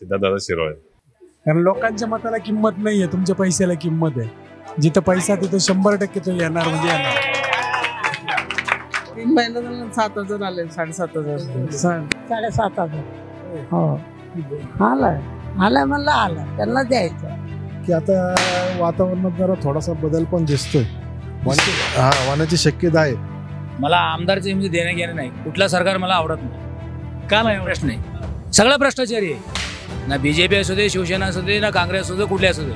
सिद्धार्थ शिरोळे. कारण लोकांच्या मताला किंमत नाहीये, तुमच्या पैशाला किंमत आहे. जिथं पैसा तिथं 100% तो येणार म्हणजे येणार. 3 महिन्यात 7,000 आले, 7,500. 7,500. हो आलाय म्हणलं आलं त्यांना द्यायचं की आता वातावरणात जरा थोडासा बदल पण दिसतोय. होण्याची शक्यता आहे. मला आमदारचे म्हणजे देणं घेणं नाही. कुठलं सरकार मला आवडत नाही. का नाही प्रश्न नाही. सगळं भ्रष्टाचारी आहे. ना बीजेपी असू दे, शिवसेना असू दे, ना काँग्रेस असू दे, कुठले असू दे.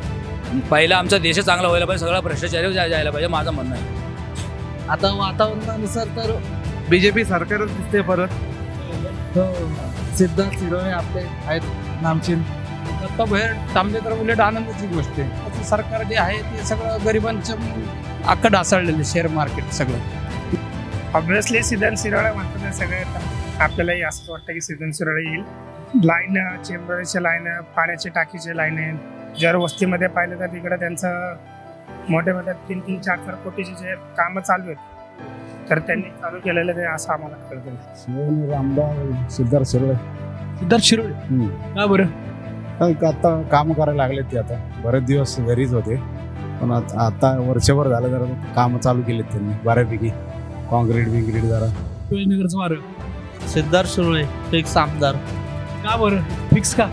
पहिला आमचा देश चांगला व्हायला पाहिजे. सगळा भ्रष्टाचारी जायला पाहिजे माझं म्हणणं आहे. आता वातावरणानुसार तर बीजेपी सरकारच दिसते परत. सिद्धार्थ शिरोळे आपले आहेत नामचीन. दत्ता भैर थांबले तर उलट आनंदाची गोष्ट आहे. सरकार जे आहे ते सगळं गरिबांचं अख्खं ढासळलेलं शेअर मार्केट सगळं. ऑब्विसली सिद्धार्थ शिरोळे म्हणतात सगळे. आपल्यालाही असं वाटतं की सिद्धार्थ शिरोळे येईल. लाईन चेंबरच्या लाईन, पाण्याच्या टाकीचे लाईन आहे. जर वस्तीमध्ये पाहिलं तर तिकडे त्यांचं मोठे मोठे 3-3, 4-4 कोटीचे जे कामं चालू आहेत तर त्यांनी चालू केलेलं ते असं आम्हाला कळतं. आमदार सिद्धार्थ शिरोळे. सिद्धार्थ शिरोळे का बरं? आता काम करायला लागले ते. आता बरेच दिवस घरीच होते पण आता वर्षभर झालं जरा काम चालू केलेत त्यांनी बऱ्यापैकी. कॉन्क्रीट बिंक्रीट जरा. शिवाजीनगरचं वारं सिद्धार्थ शिरोळे फिक्स आमदार. का बरं फिक्स का?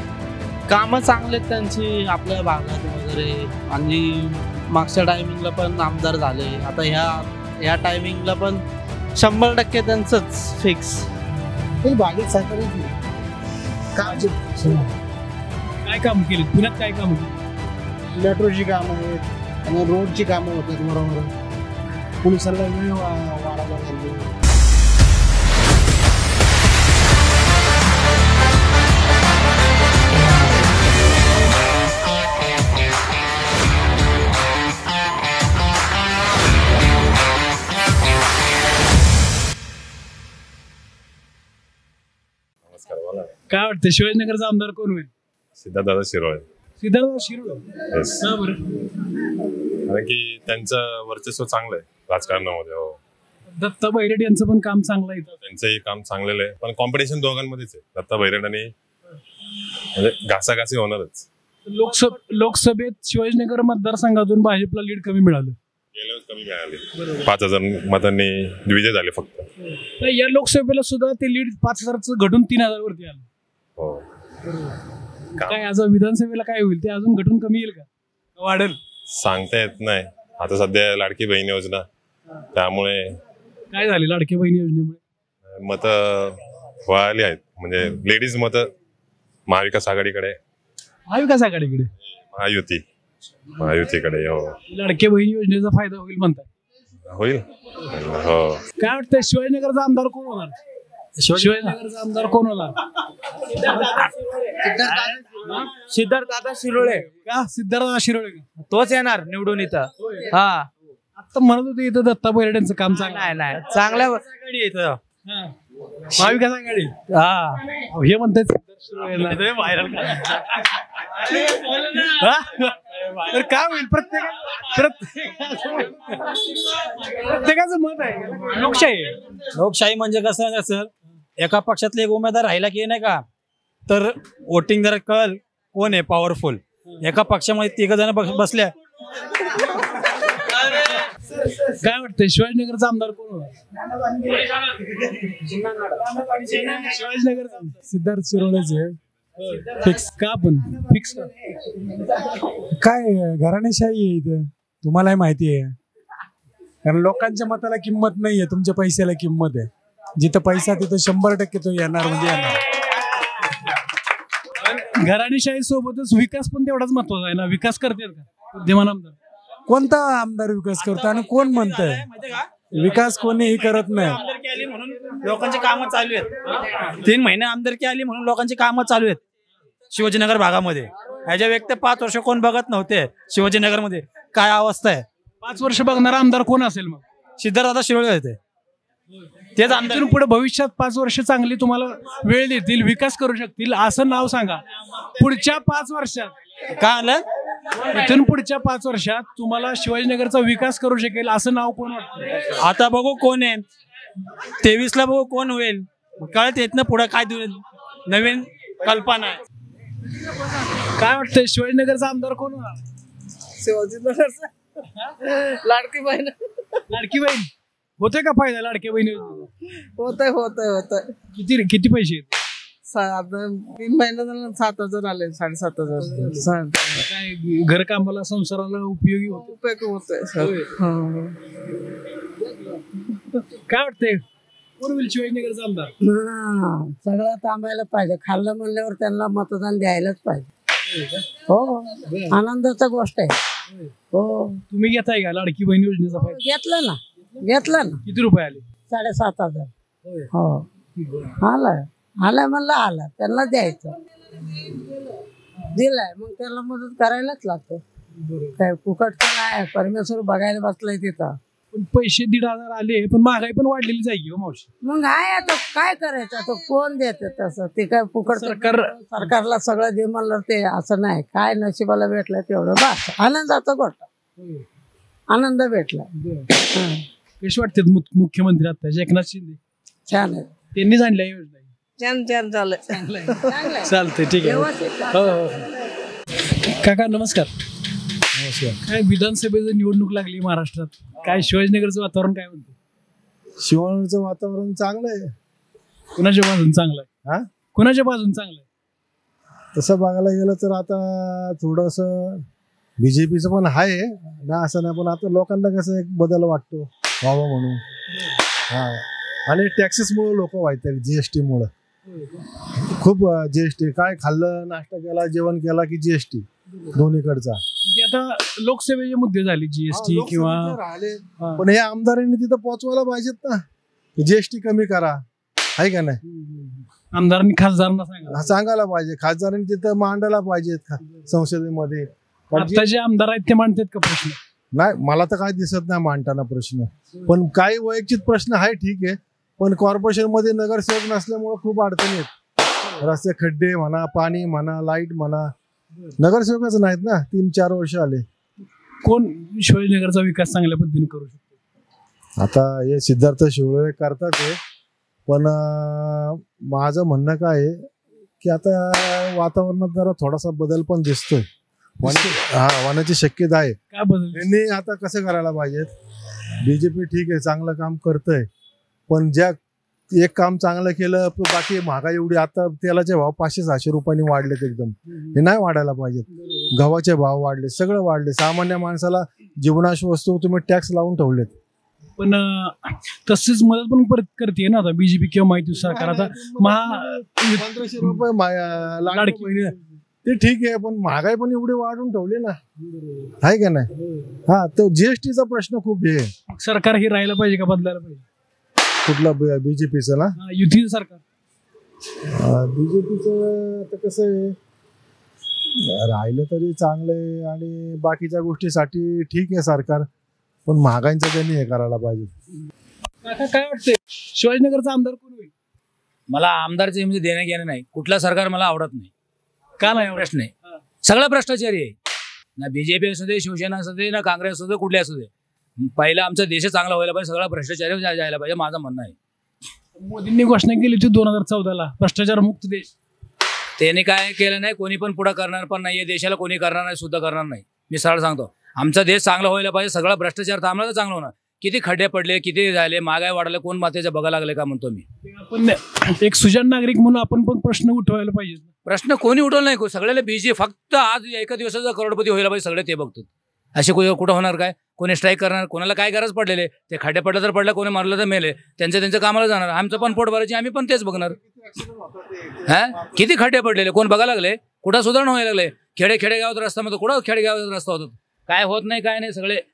कामं चांगले त्यांची आपल्या भागात वगैरे. आणि मागच्या टायमिंगला पण आमदार झाले. आता ह्या टायमिंगला पण 100% त्यांचंच फिक्स. बागेत सरकारी काय काम केले पुण्यात? काय काम केली? मेट्रोची कामं आहेत आणि रोडची कामं होतात बरोबर. पोलिसांना वेळ वाढायला लागली. काय वाटतं शिवाजीनगरचा आमदार कोण होईल? सिद्धार्थ शिरोळे. सिद्धार्थ शिरोळे का बरं? कारण की त्यांचं वर्चस्व चांगलं आहे राजकारणामध्ये. हो, दत्ता बैरट यांचं पण काम चांगलं आहे. त्यांचंही काम चांगलेलं आहे पण कॉम्पिटिशन दोघांमध्येच आहे. दत्ता बैरट आणि म्हणजे घासाघासी होणारच. लोकसभेत शिवाजीनगर मतदारसंघातून भाजपला लीड कमी मिळालं. गेल्या वेळेस कमी मिळाली. 5,000 मतांनी विजय झाले फक्त. या लोकसभेला सुद्धा ते लीड 5,000चं घटून 3,000 वरती आलं. हो. काय आज विधानसभेला काय होईल? ते अजून घटून कमी येईल का वाढेल? सांगता येत नाही. आता सध्या लाडकी बहीण योजना त्यामुळे काय झाले लाडकी बहीण योजनेमुळे? मत वळाली आहेत. म्हणजे लेडीज मत महाविकास आघाडीकडे, महाविकास आघाडीकडे, महायुतीकडे. हो, लाडकी बहीण योजनेचा फायदा होईल म्हणतात. होईल. हो. काय वाटतं शिवाजीनगरचा आमदार कोण होणार? शिवाजीनगरचा आमदार कोण होणार? सिद्धार्थ शिरोळे. का सिद्धार्थ शिरोळे? तोच येणार निवडून इथं. हा आता म्हणत होते इथं दत्ता बैरट यांचं काम चांगलं नाही चांगल्या इथं महाविकास आघाडी. हा हे म्हणतात व्हायरल. तर काय होईल? प्रत्येकाचं मत आहे. लोकशाही म्हणजे कसं आहे सर, एका पक्षातले एक उमेदवार राहिला की नाही का तर वोटिंग जर कळल कोण आहे पॉवरफुल. एका पक्षामध्ये 3 जण बसल्या. काय वाटतंय शिवाजीनगरचा आमदार कोण होणार? शिवाजीनगरचा सिद्धार्थ शिरोळेच आहे. फिक्स का? पण फिक्स का? काय घराणेशाही आहे इथं, तुम्हालाही माहिती आहे. कारण लोकांच्या मताला किंमत नाहीये, तुमच्या पैशाला किंमत आहे. जिथं पैसा तिथं 100% तो येणार म्हणजे येणार. घराणेशाही सोबतच विकास पण तेवढाच महत्वाचा आहे ना. विकास करतात का विद्यमान आमदार? कोणता आमदार विकास करतो आणि कोण म्हणतंय विकास? कोणीही करत नाही. आमदारकी आली म्हणून लोकांची कामं चालू आहेत. 3 महिने आमदारकी आली म्हणून लोकांची कामं चालू आहेत शिवाजीनगर भागामध्ये. ह्याच्या व्यक्त 5 वर्ष कोण बघत नव्हते शिवाजीनगरमध्ये. काय अवस्था आहे? 5 वर्ष बघणारा आमदार कोण असेल मग? सिद्धार्थ शिरोळे होते. तेच आमदार पुढे भविष्यात 5 वर्ष चांगली तुम्हाला वेळ देतील, विकास करू शकतील असं नाव सांगा पुढच्या 5 वर्षात. काय आलं? इथून पुढच्या 5 वर्षात तुम्हाला शिवाजीनगरचा विकास करू शकेल असं नाव कोण वाटतं? आता बघू कोण आहे. 23 ला बघू कोण होईल. कळत येत ना पुढे काय नवीन कल्पना आहे. काय वाटतंय शिवाजीनगरचा आमदार कोण होणार? शिवाजीनगरचा लाडकी बहीण लाडकी बहीण होते का फायदा लाडकी बहीण? होतंय किती किती पैसे आहेत? 3 महिने झाले 7,000 आले 7,500 काय घर कामाला संसाराला उपयोगी होते? काय वाटतंय कोण होईल शिवाजीनगरचा आमदार? सगळं थांबायला पाहिजे. खाल्लं म्हणल्यावर त्यांना मतदान द्यायलाच पाहिजे. हो आनंदाचा गोष्ट आहे. हो तुम्ही घेताय का लाडकी बहीण योजनेचा फायदा? घेतलं ना. किती रुपये आले? 7,500. हो आलाय म्हणलं आला त्यांना द्यायचं. दिलाय मग त्याला मदत करायलाच लागतं. काय फुकट नाही. परमेश्वर बघायला बसलाय तिथं. पण पैसे 1,500 आले पण महागाई पण वाढलेली जाईल मावशी. मग आहे आता काय करायचं? आता कोण देते तसं? ते काय फुकट सरकारला सगळं दे म्हणलं ते असं नाही. काय नशिबाला भेटलं तेवढं बस. आनंदाचा गोष्ट. आनंद भेटला. कशी वाटते मुख्यमंत्री आता एकनाथ शिंदे? छान आहे. त्यांनीच आणल्या योजना. छान झालं. चालतंय ठीक आहे. हो काका नमस्कार. काय विधानसभेचं निवडणूक लागली महाराष्ट्रात, काय शिवाजीनगरचं वातावरण काय म्हणतं? शिवाजीनगरचं वातावरण चांगलं आहे. कुणाच्या बाजून चांगलं आहे? हा कुणाच्या बाजून चांगलं आहे? तसं बघायला गेलं तर आता थोडस बीजेपीचं पण आहे ना, असं नाही. पण आता लोकांना कसं एक बदल वाटतो व्हावा म्हणून. हा आणि टॅक्सेसमुळे लोक व्हायचे. जीएसटी मुळे खूप जीएसटी. काय खाल्लं नाश्ता केला जेवण केला की जीएसटी दोन्हीकडचा. आता लोकसेवेचे मुद्दे झाले जीएसटी किंवा पण हे आमदारांनी तिथं पोहोचवायला पाहिजेत ना, जीएसटी कमी करा. आहे का नाही? आमदारांनी खासदारांना सांगायला पाहिजे. खासदारांनी तिथं मांडायला पाहिजेत संसदेमध्ये. आता जे आमदार आहेत ते मांडतात का प्रश्न? नाही मला तर काय दिसत नाही मांडताना प्रश्न. पण काही वैयक्तिक प्रश्न आहे ठीक आहे. पण कॉर्पोरेशन मध्ये नगरसेवक नसल्यामुळे खूप अडचणी आहेत. रस्ते खड्डे म्हणा, पाणी म्हणा, लाईट म्हणा. नगरसेवकच नाहीत ना. 3-4 वर्ष आले. कोण शिवाजीनगरचा विकास चांगल्या पद्धतीने करू शकतो? आता हे सिद्धार्थ शिवळे करतात ते. पण माझं म्हणणं काय आहे की आता वातावरणात जरा थोडासा बदल पण दिसतोय. होण्याची शक्यता आहे. काय बदल? यांनी आता कसं करायला पाहिजे? बीजेपी ठीक आहे चांगलं काम करतंय, पण ज्या एक काम चांगलं केलं बाकी महागाई एवढी. आता तेलाचे भाव 500-600 रुपयांनी वाढलेत एकदम. हे नाही वाढायला पाहिजेत. गव्हाचे भाव वाढले, सगळं वाढले. सामान्य माणसाला जीवनावश्यक वस्तू तुम्ही टॅक्स लावून ठेवलेत. पण तसेच मदत पण परत करते ना आता बीजेपी किंवा माहिती सरकार. आता 1500 रुपये लाडकी बहिणी ते ठीक आहे, पण महागाई पण एवढी वाढून ठेवली ना. आहे का नाही? हा तो जीएसटीचा प्रश्न खूप आहे. सरकार हे राहायला पाहिजे का बदलायला पाहिजे? कुठला? बीजेपीचं ना? युती सरकार. बीजेपीचं आता कसं आहे, राहिलं तरी चांगलं आहे आणि बाकीच्या गोष्टीसाठी ठीक आहे सरकार, पण महागाईचं त्यांनी हे करायला पाहिजे. काय वाटतंय शिवाजीनगरचा आमदार कोण होईल? मला आमदारचे म्हणजे देणं घेणं नाही. कुठलं सरकार मला आवडत नाही. का नाही? प्रश्न आहे. सगळा भ्रष्टाचारी आहे. ना बीजेपी असू दे, शिवसेना असू दे, ना काँग्रेस असू दे, कुठले असू दे. पहिला आमचा देश चांगला व्हायला पाहिजे. सगळा भ्रष्टाचारी जायला पाहिजे माझं म्हणणं आहे. मोदींनी घोषणा केली होती 2014ला भ्रष्टाचार मुक्त देश. त्याने काय केलं नाही. कोणी पण पुढे करणार पण नाही. देशाला कोणी करणार नाही, सुद्धा करणार नाही. मी सरळ सांगतो आमचा देश चांगला व्हायला पाहिजे. सगळा भ्रष्टाचार थांबला तर चांगलं होणार. किती खड्डे पडले, किती झाले, महागाई वाढले, कोण मातेच्या बघायला लागले का म्हणतो मी. आपण एक सुजाण नागरिक म्हणून आपण पण प्रश्न उठवायला पाहिजे. प्रश्न कोणी उठवला नाही. सगळ्याला बीजे फक्त आज एका दिवसाचा करोडपती व्हायला पाहिजे सगळे ते बघतात. असे कुठं होणार काय? कोणी स्ट्राईक करणार? कोणाला काय गरज पडलेले? ते खड्डे पडलं तर पडलं, कोणी मारलं तर मेले. त्यांच्या कामाला जाणार. आमचं पण पोट भरायचे, आम्ही पण तेच बघणार. हा किती खड्डे पडलेले कोण बघायला लागले? कुठं सुधारणा व्हायला लागले? खेडेगावात रस्त्यामध्ये कुठं खेडेगावात रस्ता होतो? काय होत नाही, काय नाही.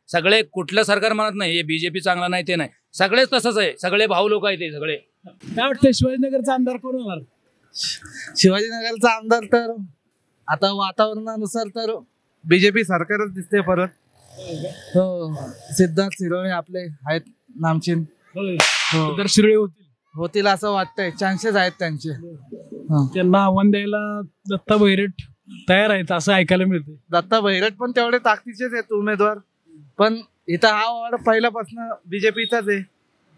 सगळे कुठलं सरकार म्हणत नाही हे बीजेपी चांगला नाही ते नाही. सगळेच तसंच आहे. सगळे भाऊ लोक आहेत ते सगळे. काय वाटतं शिवाजीनगरचा आमदार कोण होणार? शिवाजीनगरचा आमदार तर आता वातावरणानुसार तर बीजेपी सरकारच दिसते परत. हो सिद्धार्थ शिरोळे आपले आहेत नामचीन. सिद्धार्थ शिरोळे होतील असं वाटतंय. चान्सेस आहेत त्यांचे. त्यांना आव्हान द्यायला दत्ता बैरट तयार आहेत असं ऐकायला मिळते. दत्ता बैरट पण तेवढे ताकदीचेच आहेत उमेदवार. पण इथं हा वार्ड पहिल्यापासून बीजेपीचाच आहे.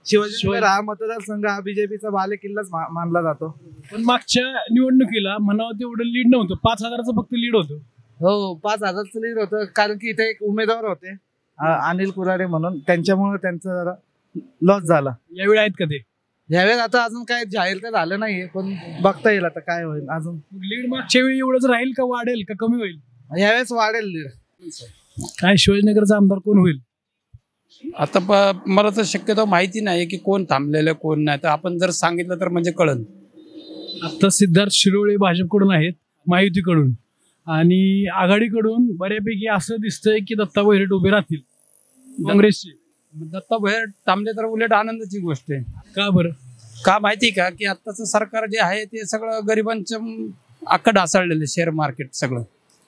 शिवाजीनगर हा मतदारसंघ हा बीजेपीचा बालेकिल्लाच मानला जातो. पण मागच्या निवडणुकीला म्हणावं तेवढं लीड नव्हतं, 5,000चं फक्त लीड होतं. हो, 5,000चं लीड होतं, कारण की इथे एक उमेदवार होते अनिल कुराडे म्हणून, त्यांच्यामुळे त्यांचं जरा लॉस झाला. यावेळी आहेत का ते? यावेळेस आता अजून काय जाहीर तर झालं नाहीये, पण बघता येईल आता काय होईल. अजून लीड मागच्या वेळी एवढंच राहील का वाढेल का कमी होईल? यावेळेस वाढेल लीड. काय शिवाजीनगरचा आमदार कोण होईल? आता मला तर शक्यतो माहिती नाही की कोण थांबलेलं कोण नाही, तर आपण जर सांगितलं तर म्हणजे कळन. आता सिद्धार्थ शिरोळे भाजपकडून आहेत, महायुतीकडून, आणि आघाडीकडून बऱ्यापैकी असं दिसतंय की दत्ता भैरट उभे राहतील काँग्रेसचे. दत्ता भैरट थांबले तर उलट आनंदाची गोष्ट आहे. का बरं? का माहिती का की आत्ताचं सरकार जे आहे ते सगळं गरिबांचं अख्खं ढासळलेलं, शेअर मार्केट सगळं,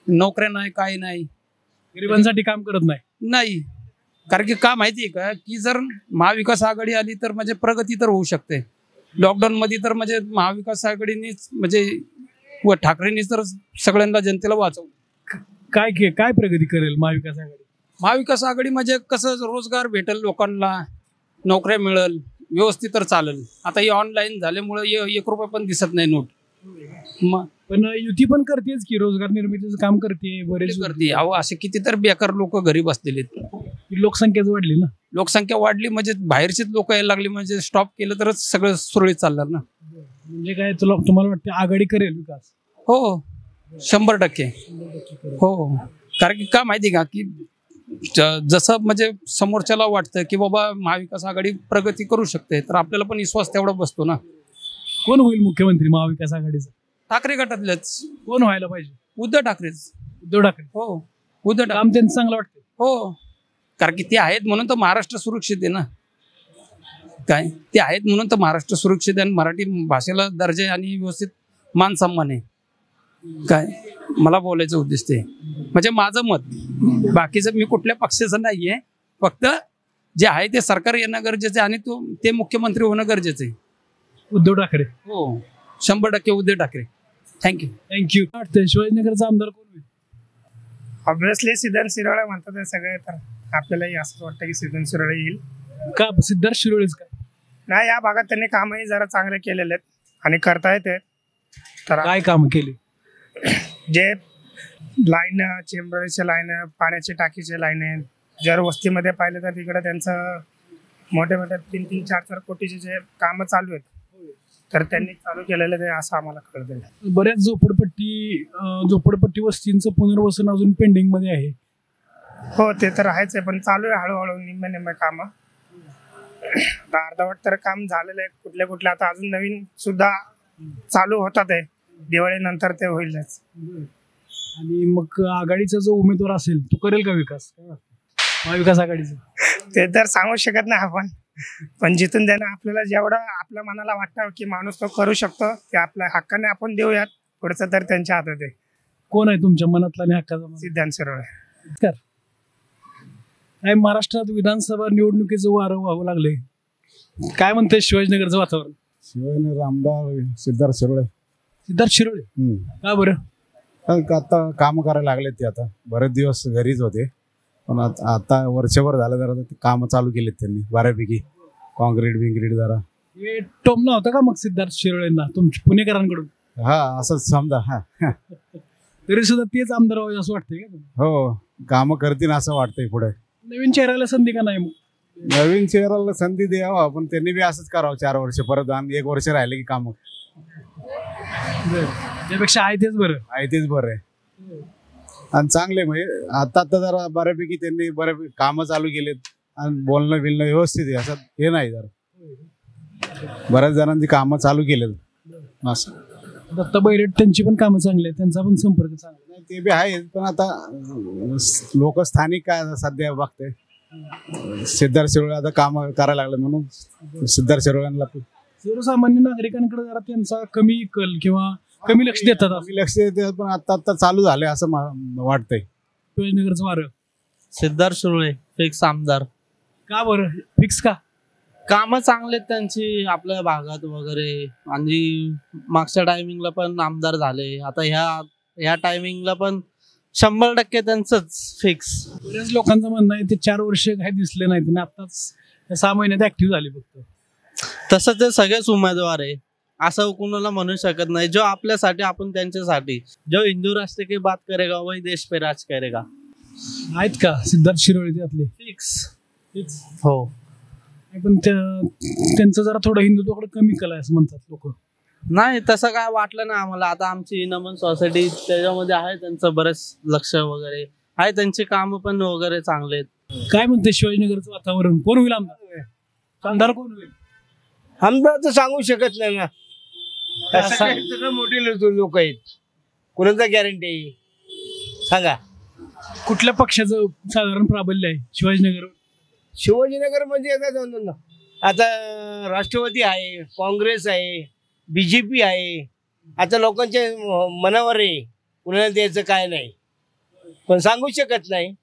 नोकऱ्या नाही, काही नाही, गरिबांसाठी काम करत नाही. कारण की का माहिती आहे का की जर महाविकास आघाडी आली तर म्हणजे प्रगती तर होऊ शकते. लॉकडाऊन मध्ये तर म्हणजे महाविकास आघाडीनेच म्हणजे व ठाकरेंनी तर सगळ्यांना जनतेला वाचवलं. काय प्रगती करेल महाविकास आघाडी? महाविकास आघाडी म्हणजे कसं रोजगार भेटेल लोकांना, नोकऱ्या मिळेल, व्यवस्थित तर चालेल. आता हे ऑनलाईन झाल्यामुळे 1 रुपया पण दिसत नाही नोट. मग पण युती पण करतेच की, रोजगार निर्मितीचं काम करते, बरेच करते. अहो असे किती तर बेकार लोक घरी बसलेले आहेत. लोकसंख्याच वाढली ना. लोकसंख्या वाढली म्हणजे बाहेरचीच लोक यायला लागली, म्हणजे स्टॉप केलं तरच सगळं सुरळीत चालणार ना. म्हणजे काय तुम्हाला वाटतं आघाडी करेल विकास? हो, 100%. हो, कारण की का माहिती का की जसं म्हणजे समोरच्याला वाटतं की बाबा महाविकास आघाडी प्रगती करू शकते, तर आपल्याला पण विश्वास तेवढा बसतो ना. कोण होईल मुख्यमंत्री महाविकास आघाडीचा? ठाकरे गटातलेच. कोण व्हायला पाहिजे? उद्धव ठाकरेच. उद्धव ठाकरे? हो, उद्धव ठाकरे. काम त्यांचं चांगलं वाटतं. हो, कारण की ते आहेत म्हणून तर महाराष्ट्र सुरक्षित आहे ना. काय ते आहेत म्हणून तर महाराष्ट्र सुरक्षित आहे, आणि मराठी भाषेला दर्जा आणि व्यवस्थित मान सन्मान आहे. काय मला बोलायचं उद्देश ते म्हणजे माझं मत, बाकीचं मी कुठल्या पक्षाचं नाहीये, फक्त जे आहे ते सरकार येणं गरजेचं आहे आणि ते मुख्यमंत्री होणं गरजेचं आहे. उद्धव ठाकरे? हो, 100% उद्धव ठाकरे. थँक्यू. वाटतं शिवाजीनगरचा आमदार कोण होईल? ऑब्विसली सिद्धार्थ शिरोळे म्हणतात ते सगळे, तर आपल्यालाही असंच वाटतं की सिद्धार्थ शिरोळे येईल. का सिद्धार्थ शिरोळेच का? नाही, या भागात त्यांनी कामही जरा चांगले केलेले आहेत आणि करतायत. तर काय काम केले? जे लाईन, चेंबरचे लाईन, पाण्याची टाकीचे लाईन आहेत, जर वस्तीमध्ये पाहिलं तर तिकडे त्यांचं मोठे 3-3, 4-4 कोटीचे जे कामं चालू आहेत, तर त्यांनी चालू केलेलं ते असं आम्हाला कळतं. बऱ्याच झोपडपट्टी वस्तींचं पुनर्वसन अजून पेंडिंग मध्ये आहे. हो, ते तर आहेच आहे, पण चालू आहे हळूहळू निम्मे कामं. अर्धवट तर काम झालेलं आहे, कुठले आता अजून नवीन सुद्धा चालू होतात आहे. दिवाळीनंतर ते होईलच. आणि मग आघाडीचा जो उमेदवार असेल तो करेल का विकास महाविकास आघाडीचा? ते तर सांगू शकत नाही आपण, पण जिथून त्यांना आपल्याला जेवढं आपल्या मनाला वाटतं की माणूस तो करू शकतो, ते आपल्या हक्काने आपण देऊयात. पुढचं तर त्यांच्या हातात आहे. कोण आहे तुमच्या मनातला आणि हक्काचा? सिद्धार्थ शिरोळे. काय महाराष्ट्रात विधानसभा निवडणुकीचं वारं व्हावं लागले, काय म्हणते शिवाजीनगरचं वातावरण? शिवाजीनगर आमदार सिद्धार्थ शिरोळे. सिद्धार्थ शिरोळे? का बरं? आता काम करायला लागले ते. आता बरेच दिवस घरीच होते, पण आता वर्षभर झालं जरा काम चालू केलेत त्यांनी बऱ्यापैकी. कॉन्क्रीट जरा टोमना होता का मग सिद्धार्थ शिरोळेंना तुमच्या पुणेकरांकडून? हा, असंच समजा. हा, तरी सुद्धा तेच आमदार व्हावे असं वाटतंय का? हो, काम करतील असं वाटतंय. पुढे नवीन चेहऱ्याला संधी का नाही? मग नवीन चेहऱ्याला संधी द्यावा, पण त्यांनी बी असंच करावं 4 वर्ष, परत 1 वर्ष राहिले की काम. त्यापेक्षा आहे तेच बरं. आहे तेच बरं आहे आणि चांगले. म्हणजे आता जरा बऱ्यापैकी त्यांनी बऱ्यापैकी कामं चालू केलेत आणि बोलणं व्यवस्थित आहे, असं हे नाही. जरा बऱ्याच जणांची कामं चालू केलेत. असं दत्ता भैरट त्यांची पण कामं चांगली आहेत, त्यांचा पण संपर्क चांगला आहे. ते बी आहेत, पण आता लोक स्थानिक काय सध्या बघते. सिद्धार्थ शिरोळे आता काम करायला लागले म्हणून सिद्धार्थ शिरोळ्यांना सर्वसामान्य नागरिकांकडे जरा त्यांचा कमी कल किंवा कमी लक्ष देतात. लक्ष देतात, पण आता चालू झाले असं वाटतंय. शिवाजीनगरचं वारं सिद्धार्थ शिरोळे फिक्स आमदार. का बरं फिक्स? का कामं चांगले आहेत त्यांची आपल्या भागात वगैरे, आणि मागच्या टायमिंगला पण आमदार झाले, आता ह्या टायमिंगला पण 100% त्यांचंच फिक्स. बऱ्याच लोकांचं म्हणणं आहे ते 4 वर्ष काही दिसले नाहीत आणि आताच 6 महिन्यात ऍक्टिव्ह झाले फक्त. तसं ते सगळेच उमेदवार आहे, असं कुणाला म्हणू शकत नाही. जो आपल्यासाठी आपण त्यांच्यासाठी, जो हिंदू राष्ट्र की बात करेगा वही देश पे राज करेगा. आहेत का सिद्धार्थ शिरोळे त्यातले? फिक्स हो. पण त्यांचं जरा थोडं हिंदुत्वाकडे कमी कल आहे असं म्हणतात लोक. नाही तसं काय वाटलं ना आम्हाला. आता आमची नमन सोसायटी त्याच्यामध्ये आहे, त्यांचं बरेच लक्ष वगैरे आहे, त्यांची कामं पण वगैरे चांगले आहेत. काय म्हणते शिवाजीनगरचं वातावरण? कोण होईल आमदार? आमदार कोण होईल? आमदार तर सांगू शकत नाही ना, सगळं मोठे लोक आहेत, कोणाचा गॅरंटी आहे सांगा. कुठल्या पक्षाचं साधारण प्राबल्य आहे शिवाजीनगर? शिवाजीनगर म्हणजे आता राष्ट्रवादी आहे, काँग्रेस आहे, बीजेपी आहे. आता लोकांच्या मनावर आहे, कुणाला द्यायचं काय नाही, पण सांगू शकत नाही.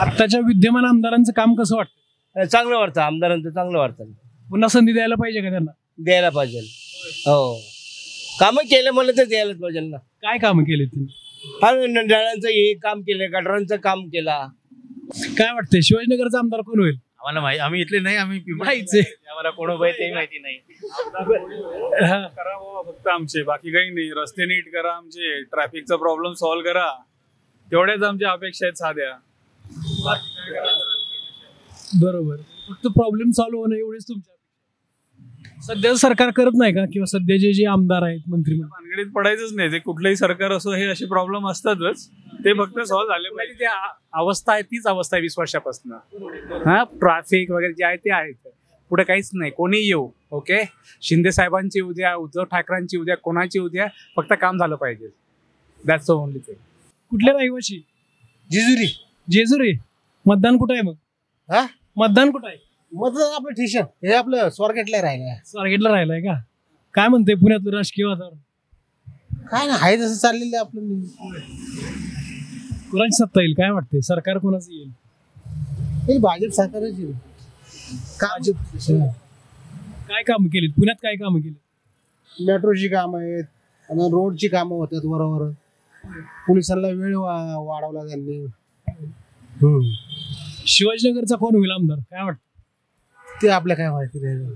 आत्ताच्या विद्यमान आमदारांचं काम कसं वाटतं? चांगलं वाटतं, आमदारांचं चांगलं वाटतं. पुन्हा संधी द्यायला पाहिजे का त्यांना? द्यायला पाहिजे. हो, कामं केलं म्हणलं तर द्यायलाच पाहिजे ना. काय कामं केली त्यांनी? हा, नळांचं हे काम केलं, गटारांचं काम केला. काय वाटतंय शिवाजीनगरचा आमदार कोण होईल? आम्हाला माहिती, आम्ही इथले नाही, आम्ही माहिती आम्हाला कोण उभं आहे ते माहिती नाही. करा बाबा फक्त आमचे, बाकी काही नाही. रस्ते नीट करा, आमचे ट्रॅफिकचा प्रॉब्लेम सॉल्व्ह करा, तेवढ्याच आमच्या अपेक्षा आहेत साध्या. बरोबर, फक्त प्रॉब्लेम सॉल्व्ह होणं एवढेच तुमच्या. सध्या सरकार करत नाही का, किंवा सध्याचे जे आमदार आहेत मंत्रिमंडळ? भानगडीत पडायचंच नाही, ते कुठलंही सरकार असो, हे असे प्रॉब्लेम असतातच, ते फक्त सॉल्व्ह झाले पाहिजे. ते अवस्था आहे तीच अवस्था आहे 20 वर्षापासून. हा, ट्रॅफिक वगैरे जे आहे ते आहे, पुढे काहीच नाही. कोणी येऊ, ओके, शिंदे साहेबांची उद्या, उद्धव ठाकरेंची उद्या, कोणाची उद्या, फक्त काम झालं पाहिजे. That's only thing. कुठल्या रहिवाशी? जेजुरी. जेजुरी. मतदान कुठं आहे मग? हा, मतदान कुठं आहे? मतदान आपलं ठिशन हे आपलं स्वारगेटला राहिलं. स्वारगेटला राहिलाय का? काय म्हणते पुण्यातलं राजकीय वातावरण? काय ना, आहे तसं चाललेलं आहे आपलं. कोणाची सत्ता येईल काय वाटते? सरकार कोणाचं येईल? हे भाजप सरकारच येईल. काय कामं केलीत पुण्यात? काय कामं केली? मेट्रोची कामं आहेत आणि रोडची कामं होतात बरोबर. पोलिसांना वेळ वाढवला त्यांनी. शिवाजीनगरचा कोण होईल आमदार काय वाटतं? ते आपल्या काय माहिती नाही.